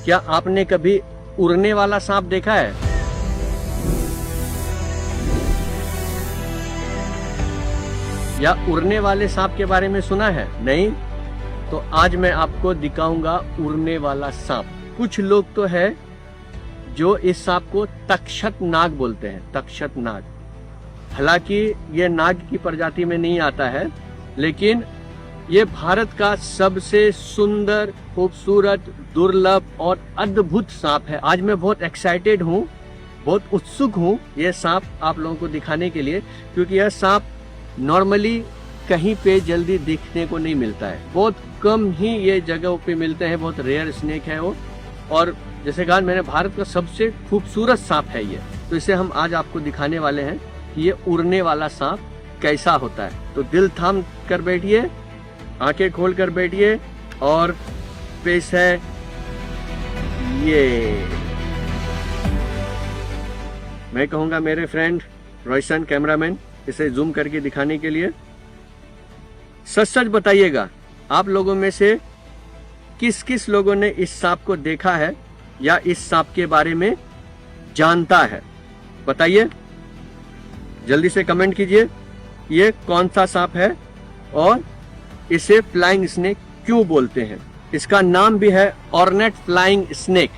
क्या आपने कभी उड़ने वाला सांप देखा है? या उड़ने वाले सांप के बारे में सुना है? नहीं? तो आज मैं आपको दिखाऊंगा उड़ने वाला सांप। कुछ लोग तो है जो इस सांप को तक्षक नाग बोलते हैं, तक्षक नाग। हालांकि ये नाग की प्रजाति में नहीं आता है, लेकिन ये भारत का सबसे सुंदर, खूबसूरत, दुर्लभ और अद्भुत सांप है। आज मैं बहुत एक्साइटेड हूँ, बहुत उत्सुक हूँ ये सांप आप लोगों को दिखाने के लिए, क्योंकि यह सांप नॉर्मली कहीं पे जल्दी दिखने को नहीं मिलता है। बहुत कम ही ये जगहों पे मिलते हैं, बहुत रेयर स्नेक है वो। और जैसे कहा मैंने, भारत का सबसे खूबसूरत सांप है ये। तो इसे हम आज आपको दिखाने वाले हैं कि ये उड़ने वाला सांप कैसा होता है। तो दिल थाम कर बैठिए, आंखें खोल कर बैठिए और पेश है ये, मैं कहूंगा मेरे फ्रेंड रोशन कैमरामैन, इसे जूम करके दिखाने के लिए। सच सच बताइएगा, आप लोगों में से किस किस लोगों ने इस सांप को देखा है या इस सांप के बारे में जानता है? बताइए, जल्दी से कमेंट कीजिए ये कौन सा सांप है और इसे फ्लाइंग स्नेक क्यों बोलते हैं। इसका नाम भी है ornate flying snake,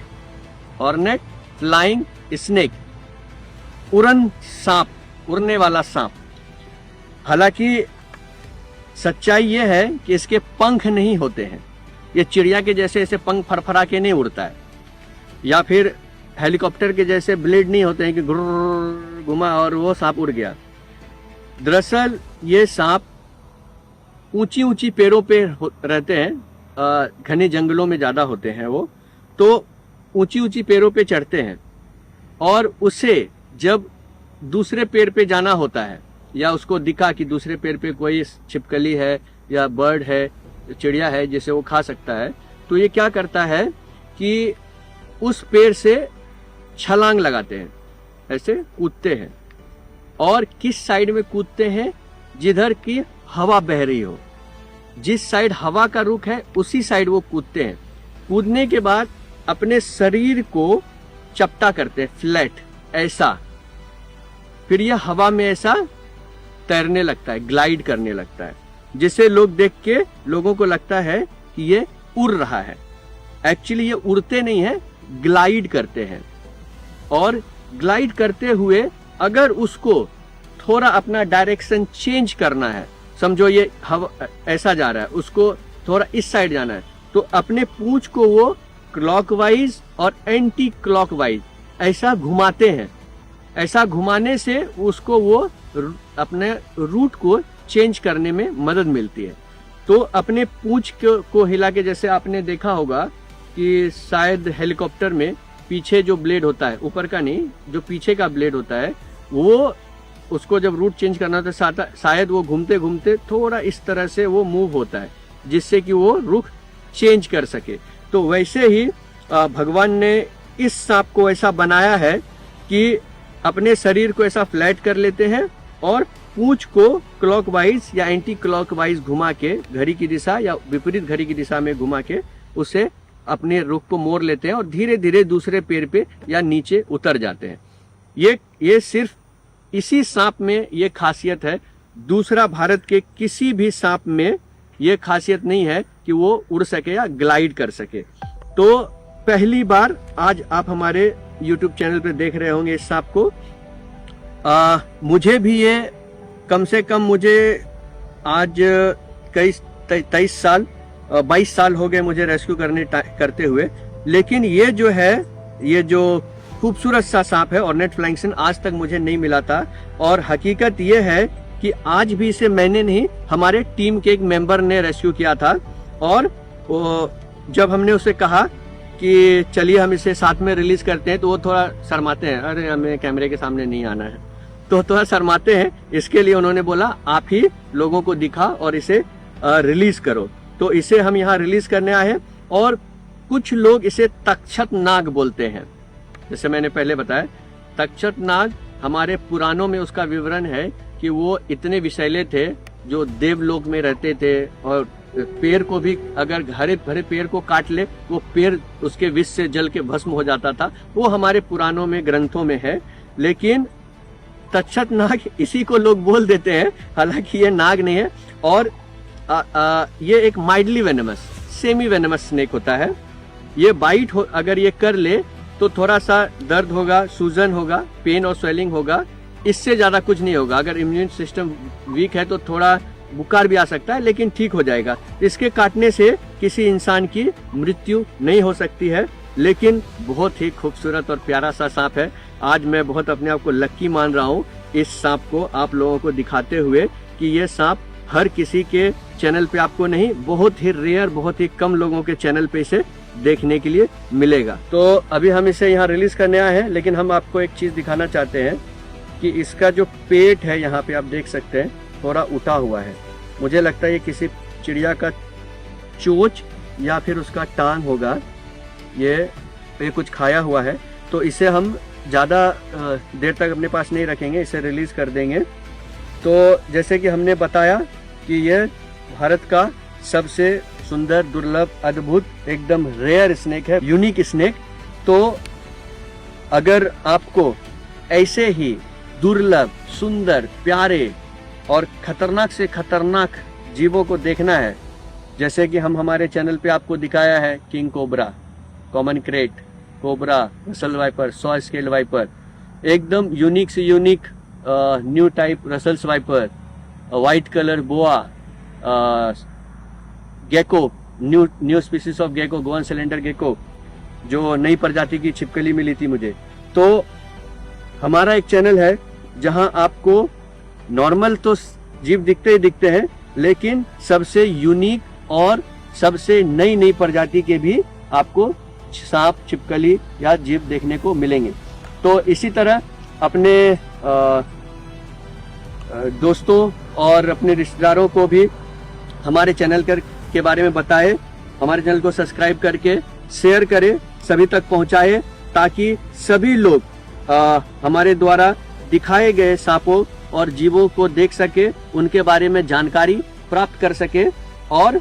ornate flying snake, उड़न सांप, उड़ने वाला सांप। हालांकि सच्चाई यह है कि इसके पंख नहीं होते हैं। ये चिड़िया के जैसे ऐसे पंख फरफरा के नहीं उड़ता है, या फिर हेलीकॉप्टर के जैसे ब्लेड नहीं होते हैं कि घुर्र घुमा और वो सांप उड़ गया। दरअसल ये सांप ऊंची ऊंची पेड़ों पे रहते हैं, घने जंगलों में ज्यादा होते हैं वो। तो ऊंची ऊंची पेड़ों पे चढ़ते हैं और उसे जब दूसरे पेड़ पे जाना होता है, या उसको दिखा कि दूसरे पेड़ पे कोई छिपकली है या बर्ड है, चिड़िया है जिसे वो खा सकता है, तो ये क्या करता है कि उस पेड़ से छलांग लगाते हैं, ऐसे कूदते हैं। और किस साइड में कूदते हैं? जिधर की हवा बह रही हो, जिस साइड हवा का रुख है उसी साइड वो कूदते हैं। कूदने के बाद अपने शरीर को चपटा करते हैं, फ्लैट ऐसा। फिर यह हवा में ऐसा तैरने लगता है, ग्लाइड करने लगता है, जिसे लोग देख के लोगों को लगता है कि ये उड़ रहा है। एक्चुअली ये उड़ते नहीं है, ग्लाइड करते हैं। और ग्लाइड करते हुए अगर उसको थोड़ा अपना डायरेक्शन चेंज करना है, समझो ये हवा ऐसा जा रहा है, उसको थोड़ा इस साइड जाना है, तो अपने पूंछ को वो क्लॉकवाइज और एंटी क्लॉकवाइज ऐसा घुमाते हैं। ऐसा घुमाने से उसको वो अपने रूट को चेंज करने में मदद मिलती है। तो अपने पूंछ को हिला के, जैसे आपने देखा होगा कि शायद हेलीकॉप्टर में पीछे जो ब्लेड होता है, ऊपर का नहीं, जो पीछे का ब्लेड होता है, वो उसको जब रूट चेंज करना होता है, शायद वो घूमते घूमते थोड़ा इस तरह से वो मूव होता है, जिससे कि वो रुख चेंज कर सके। तो वैसे ही भगवान ने इस सांप को ऐसा बनाया है कि अपने शरीर को ऐसा फ्लैट कर लेते हैं और पूंछ को क्लॉकवाइज या एंटी क्लॉकवाइज घुमा के, घड़ी की दिशा या विपरीत घड़ी की दिशा में घुमा के उसे अपने रुख को मोड़ लेते हैं और धीरे धीरे दूसरे पेड़ पे या नीचे उतर जाते हैं। ये सिर्फ इसी सांप में ये खासियत है। दूसरा भारत के किसी भी सांप में ये खासियत नहीं है कि वो उड़ सके या ग्लाइड कर सके। तो पहली बार आज आप हमारे YouTube चैनल पे देख रहे होंगे इस सांप को। मुझे भी ये कम से कम, मुझे आज 22 साल हो गए मुझे रेस्क्यू करते हुए। लेकिन ये जो है, ये जो खूबसूरत सा सांप है ऑर्नेट फ्लाइंग स्नेक, आज तक मुझे नहीं मिला था। और हकीकत ये है कि आज भी इसे मैंने नहीं, हमारे टीम के एक मेंबर ने रेस्क्यू किया था। और जब हमने उसे कहा कि चलिए हम इसे साथ में रिलीज करते हैं, तो वो थोड़ा शर्माते हैं, अरे हमें कैमरे के सामने नहीं आना है, तो थोड़ा शर्माते हैं। इसके लिए उन्होंने बोला आप ही लोगों को दिखा और इसे रिलीज करो। तो इसे हम यहाँ रिलीज करने आए हैं। और कुछ लोग इसे तक्षक नाग बोलते हैं, जैसे मैंने पहले बताया। तक्षक नाग, हमारे पुराणों में उसका विवरण है कि वो इतने विषैले थे, जो देवलोक में रहते थे और पेड़ को भी अगर हरे भरे पेड़ को काट ले, वो पेड़ उसके विष से जल के भस्म हो जाता था। वो हमारे पुराणों में, ग्रंथों में है। लेकिन तक्षक नाग इसी को लोग बोल देते हैं, हालांकि ये नाग नहीं है। और ये एक mildly venomous, semi venomous snake होता है। ये बाइट अगर ये कर ले तो थोड़ा सा दर्द होगा, सूजन होगा, पेन और स्वेलिंग होगा, इससे ज्यादा कुछ नहीं होगा। अगर इम्यून सिस्टम वीक है तो थोड़ा बुखार भी आ सकता है, लेकिन ठीक हो जाएगा। इसके काटने से किसी इंसान की मृत्यु नहीं हो सकती है। लेकिन बहुत ही खूबसूरत और प्यारा सा सांप है। आज मैं बहुत अपने आप को लक्की मान रहा हूँ इस सांप को आप लोगों को दिखाते हुए कि ये सांप हर किसी के चैनल पे आपको नहीं, बहुत ही रेयर, बहुत ही कम लोगों के चैनल पे इसे देखने के लिए मिलेगा। तो अभी हम इसे यहाँ रिलीज करने आए हैं, लेकिन हम आपको एक चीज दिखाना चाहते हैं कि इसका जो पेट है, यहाँ पे आप देख सकते हैं, थोड़ा उठा हुआ है। मुझे लगता है ये किसी चिड़िया का चोंच या फिर उसका टांग होगा। ये कुछ खाया हुआ है, तो इसे हम ज़्यादा देर तक अपने पास नहीं रखेंगे, इसे रिलीज कर देंगे। तो जैसे कि हमने बताया कि ये भारत का सबसे सुंदर, दुर्लभ, अद्भुत, एकदम रेयर स्नेक है, यूनिक स्नेक। तो अगर आपको ऐसे ही दुर्लभ, सुंदर, प्यारे और खतरनाक से खतरनाक जीवों को देखना है, जैसे कि हम हमारे चैनल पे आपको दिखाया है, king cobra, common krait cobra, Russell viper, saw scale viper, एकदम यूनिक से unique new type Russell's viper, white colour boa, gecko, new species of gecko, Goan cylinder gecko, जो नई प्रजाति की छिपकली मिली थी मुझे। तो हमारा एक चैनल है जहां आपको नॉर्मल तो जीव दिखते ही दिखते हैं, लेकिन सबसे यूनिक और सबसे नई नई प्रजाति के भी आपको सांप, छिपकली या जीव देखने को मिलेंगे। तो इसी तरह अपने दोस्तों और अपने रिश्तेदारों को भी हमारे चैनल के बारे में बताएं, हमारे चैनल को सब्सक्राइब करके शेयर करें, सभी तक पहुंचाएं, ताकि सभी लोग हमारे द्वारा दिखाए गए सांपों और जीवों को देख सके, उनके बारे में जानकारी प्राप्त कर सके, और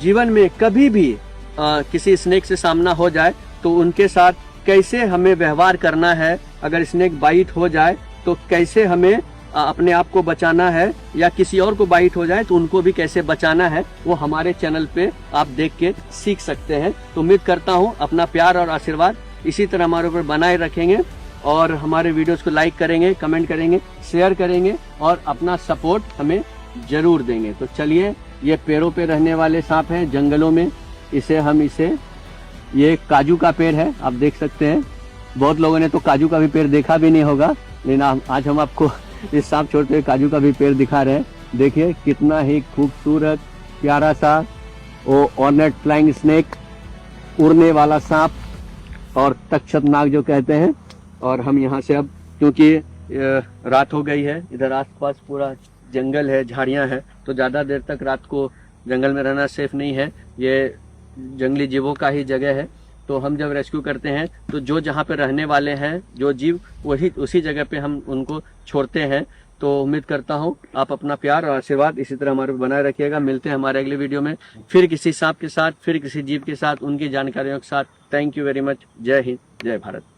जीवन में कभी भी किसी स्नेक से सामना हो जाए तो उनके साथ कैसे हमें व्यवहार करना है, अगर स्नेक बाइट हो जाए तो कैसे हमें अपने आप को बचाना है, या किसी और को बाइट हो जाए तो उनको भी कैसे बचाना है, वो हमारे चैनल पे आप देख के सीख सकते हैं। तो उम्मीद करता हूँ अपना प्यार और आशीर्वाद इसी तरह हमारे ऊपर बनाए रखेंगे, और हमारे वीडियोस को लाइक करेंगे, कमेंट करेंगे, शेयर करेंगे, और अपना सपोर्ट हमें जरूर देंगे। तो चलिए, ये पेड़ों पे रहने वाले सांप हैं, जंगलों में। ये काजू का पेड़ है, आप देख सकते हैं। बहुत लोगों ने तो काजू का भी पेड़ देखा भी नहीं होगा, लेकिन आज हम आपको इस सांप छोड़ते हुए काजू का भी पेड़ दिखा रहे हैं। देखिए कितना ही खूबसूरत, प्यारा सा वो ऑर्नेट फ्लाइंग स्नेक, उड़ने वाला सांप, और तक्षक नाग जो कहते हैं। और हम यहाँ से अब, क्योंकि रात हो गई है, इधर आसपास पूरा जंगल है, झाड़ियाँ हैं, तो ज़्यादा देर तक रात को जंगल में रहना सेफ नहीं है। ये जंगली जीवों का ही जगह है। तो हम जब रेस्क्यू करते हैं तो जो जहाँ पे रहने वाले हैं जो जीव, वही उसी जगह पे हम उनको छोड़ते हैं। तो उम्मीद करता हूँ आप अपना प्यार और आशीर्वाद इसी तरह हमारे बनाए रखिएगा। मिलते हैं हमारे अगले वीडियो में, फिर किसी सांप के साथ, फिर किसी जीव के साथ, उनकी जानकारियों के साथ। Thank you very much. जय हिंद, जय भारत।